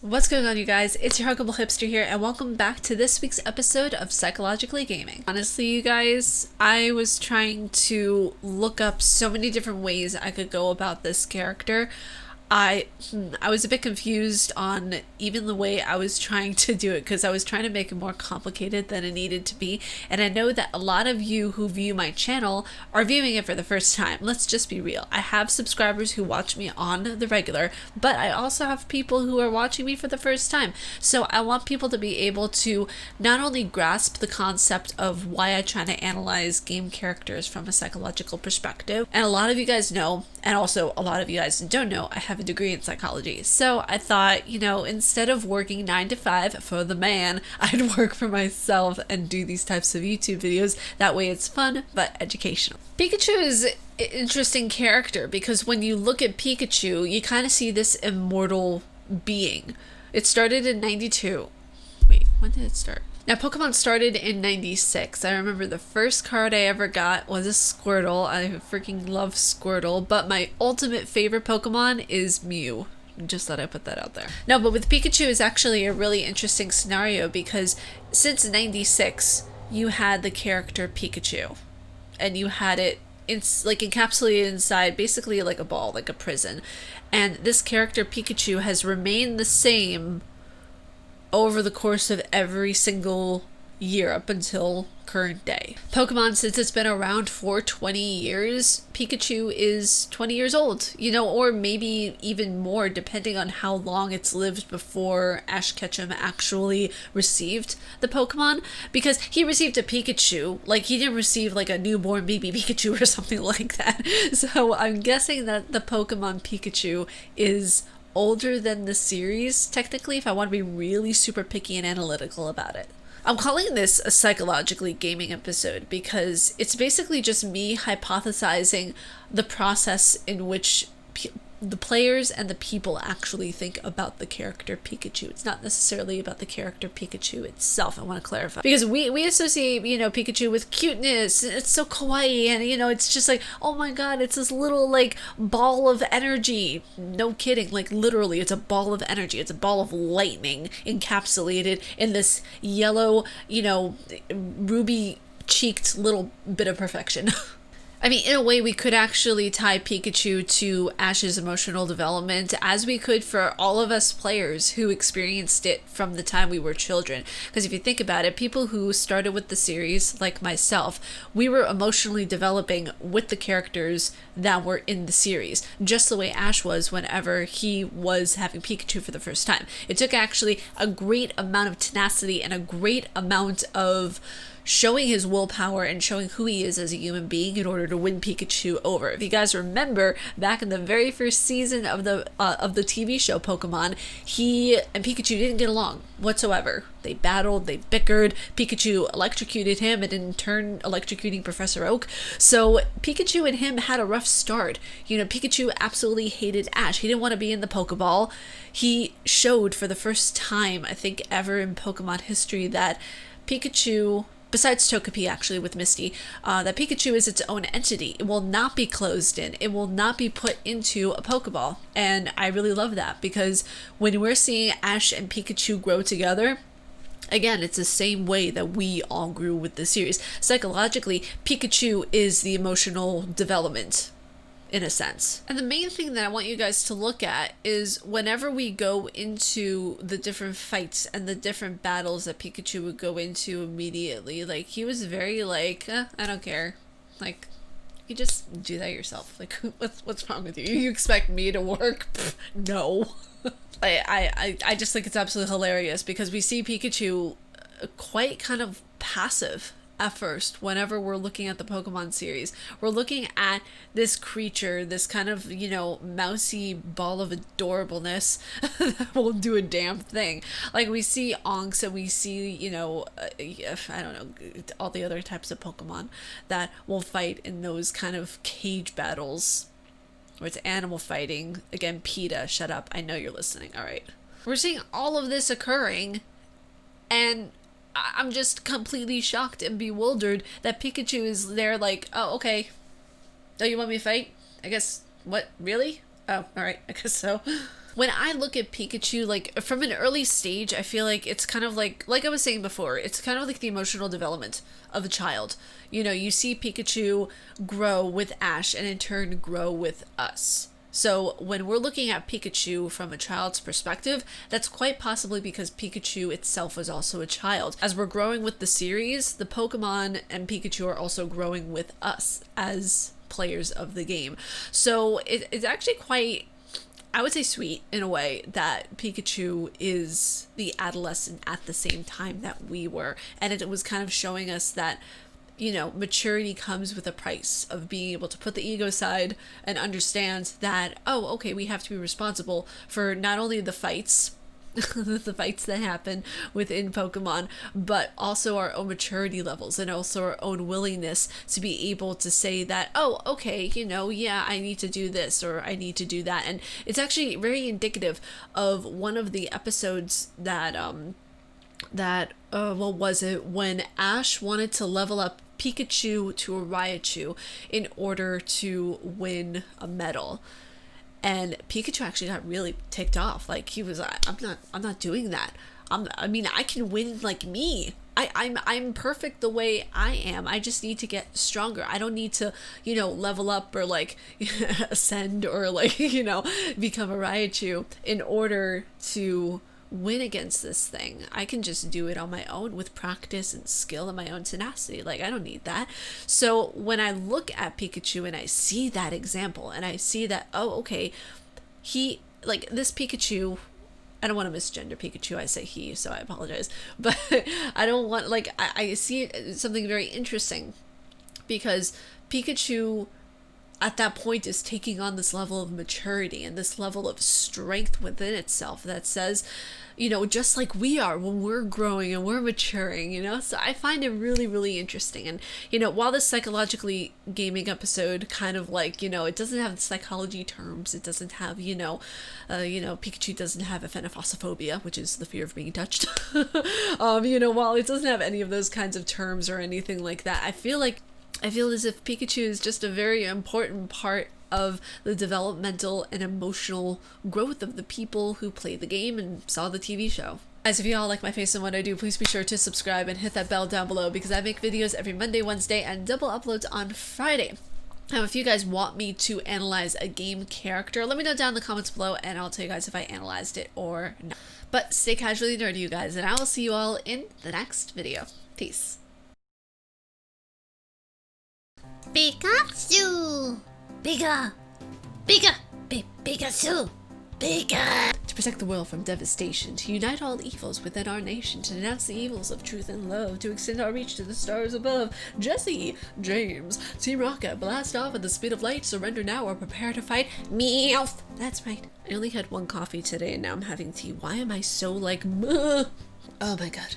What's going on, you guys? It's your huggable hipster here, and welcome back to this week's episode of Psychologically Gaming. Honestly, you guys, I was trying to look up so many different ways I could go about this character. I was a bit confused on even the way I was trying to do it, because I was trying to make it more complicated than it needed to be, and I know that a lot of you who view my channel are viewing it for the first time. Let's just be real. I have subscribers who watch me on the regular, but I also have people who are watching me for the first time. So I want people to be able to not only grasp the concept of why I try to analyze game characters from a psychological perspective, and a lot of you guys know, and also a lot of you guys don't know, I have a degree in psychology. So I thought, instead of working 9 to 5 for the man, I'd work for myself and do these types of YouTube videos. That way it's fun but educational. Pikachu is an interesting character because when you look at Pikachu, you kind of see this immortal being. It started in 92. Wait, when did it start? Now, Pokemon started in 96. I remember the first card I ever got was a Squirtle. I freaking love Squirtle, but my ultimate favorite Pokemon is Mew. Just thought I'd put that out there. No, but with Pikachu is actually a really interesting scenario because since 96, you had the character Pikachu. And you had it encapsulated inside basically like a ball, like a prison. And this character Pikachu has remained the same over the course of every single year up until current day. Pokemon, since it's been around for 20 years, Pikachu is 20 years old, or maybe even more depending on how long it's lived before Ash Ketchum actually received the Pokemon, because he received a Pikachu, he didn't receive a newborn baby Pikachu or something like that. So I'm guessing that the Pokemon Pikachu is older than the series, technically, if I want to be really super picky and analytical about it. I'm calling this a psychologically gaming episode because it's basically just me hypothesizing the process in which the players and the people actually think about the character Pikachu. It's not necessarily about the character Pikachu itself, I want to clarify. Because we associate, Pikachu with cuteness, it's so kawaii, and, it's just oh my god, it's this little, ball of energy. No kidding, literally, it's a ball of energy. It's a ball of lightning encapsulated in this yellow, ruby-cheeked little bit of perfection. I mean, in a way, we could actually tie Pikachu to Ash's emotional development, as we could for all of us players who experienced it from the time we were children. Because if you think about it, people who started with the series, like myself, we were emotionally developing with the characters that were in the series, just the way Ash was whenever he was having Pikachu for the first time. It took actually a great amount of tenacity and a great amount of showing his willpower and showing who he is as a human being in order to win Pikachu over. If you guys remember, back in the very first season of the TV show Pokemon, he and Pikachu didn't get along whatsoever. They battled, they bickered, Pikachu electrocuted him and in turn electrocuting Professor Oak. So Pikachu and him had a rough start. Pikachu absolutely hated Ash. He didn't want to be in the Pokeball. He showed for the first time, I think ever in Pokemon history, that Pikachu, besides Togepi actually with Misty, that Pikachu is its own entity. It will not be closed in. It will not be put into a Pokeball. And I really love that because when we're seeing Ash and Pikachu grow together, again, it's the same way that we all grew with the series. Psychologically, Pikachu is the emotional development, in a sense. And the main thing that I want you guys to look at is whenever we go into the different fights and the different battles that Pikachu would go into immediately, he was very I don't care. You just do that yourself. What's wrong with you? You expect me to work? Pfft, no. I just think it's absolutely hilarious because we see Pikachu quite kind of passive at first. Whenever we're looking at the Pokemon series, we're looking at this creature, this kind of mousy ball of adorableness that won't do a damn thing. We see Onks and we see I don't know, all the other types of Pokemon that will fight in those kind of cage battles where it's animal fighting. Again, PETA, shut up, I know you're listening. All right, we're seeing all of this occurring, and I'm just completely shocked and bewildered that Pikachu is there oh, okay. Oh, you want me to fight? I guess, what, really? Oh, alright, I guess so. when I look at Pikachu, like from an early stage, I feel like it's kind of like I was saying before, it's kind of like the emotional development of a child. You know, you see Pikachu grow with Ash and in turn grow with us. So when we're looking at Pikachu from a child's perspective, that's quite possibly because Pikachu itself was also a child. As we're growing with the series, the Pokemon and Pikachu are also growing with us as players of the game. So it's actually quite, I would say, sweet in a way that Pikachu is the adolescent at the same time that we were. And it was kind of showing us that, you know, maturity comes with a price of being able to put the ego aside and understand that, oh, okay, we have to be responsible for not only the fights, the fights that happen within Pokemon, but also our own maturity levels and also our own willingness to be able to say that, oh, okay, you know, yeah, I need to do this or I need to do that. And it's actually very indicative of one of the episodes that, what was it, when Ash wanted to level up Pikachu to a Raichu in order to win a medal. And Pikachu actually got really ticked off. Like, he was like, I'm not doing that. I mean, I can win like me. I'm perfect the way I am. I just need to get stronger. I don't need to, you know, level up or like ascend or like, you know, become a Raichu in order to win against this thing. I can just do it on my own with practice and skill and my own tenacity. Like, I don't need that. So when I look at Pikachu and I see that example and I see that, oh, okay, he, like, this Pikachu, I don't want to misgender Pikachu, I say he, so I apologize, but I don't want, like, I see something very interesting because Pikachu at that point is taking on this level of maturity and this level of strength within itself that says, you know, just like we are when we're growing and we're maturing, you know. So I find it really, really interesting. And, you know, while this psychologically gaming episode kind of like, you know, it doesn't have the psychology terms, it doesn't have, Pikachu doesn't have aphenophosophobia, which is the fear of being touched. You know, while it doesn't have any of those kinds of terms or anything like that, I feel as if Pikachu is just a very important part of the developmental and emotional growth of the people who played the game and saw the TV show. Guys, if you all like my face and what I do, please be sure to subscribe and hit that bell down below because I make videos every Monday, Wednesday, and double uploads on Friday. Now, if you guys want me to analyze a game character, let me know down in the comments below and I'll tell you guys if I analyzed it or not. But stay casually nerdy, you guys, and I will see you all in the next video. Peace. Pikachu! Pikachu! Pikachu! To protect the world from devastation, to unite all evils within our nation, to denounce the evils of truth and love, to extend our reach to the stars above. Jesse, James, Team Rocket, blast off at the speed of light, surrender now or prepare to fight. Meowth! That's right. I only had one coffee today and now I'm having tea. Why am I so like, oh my god.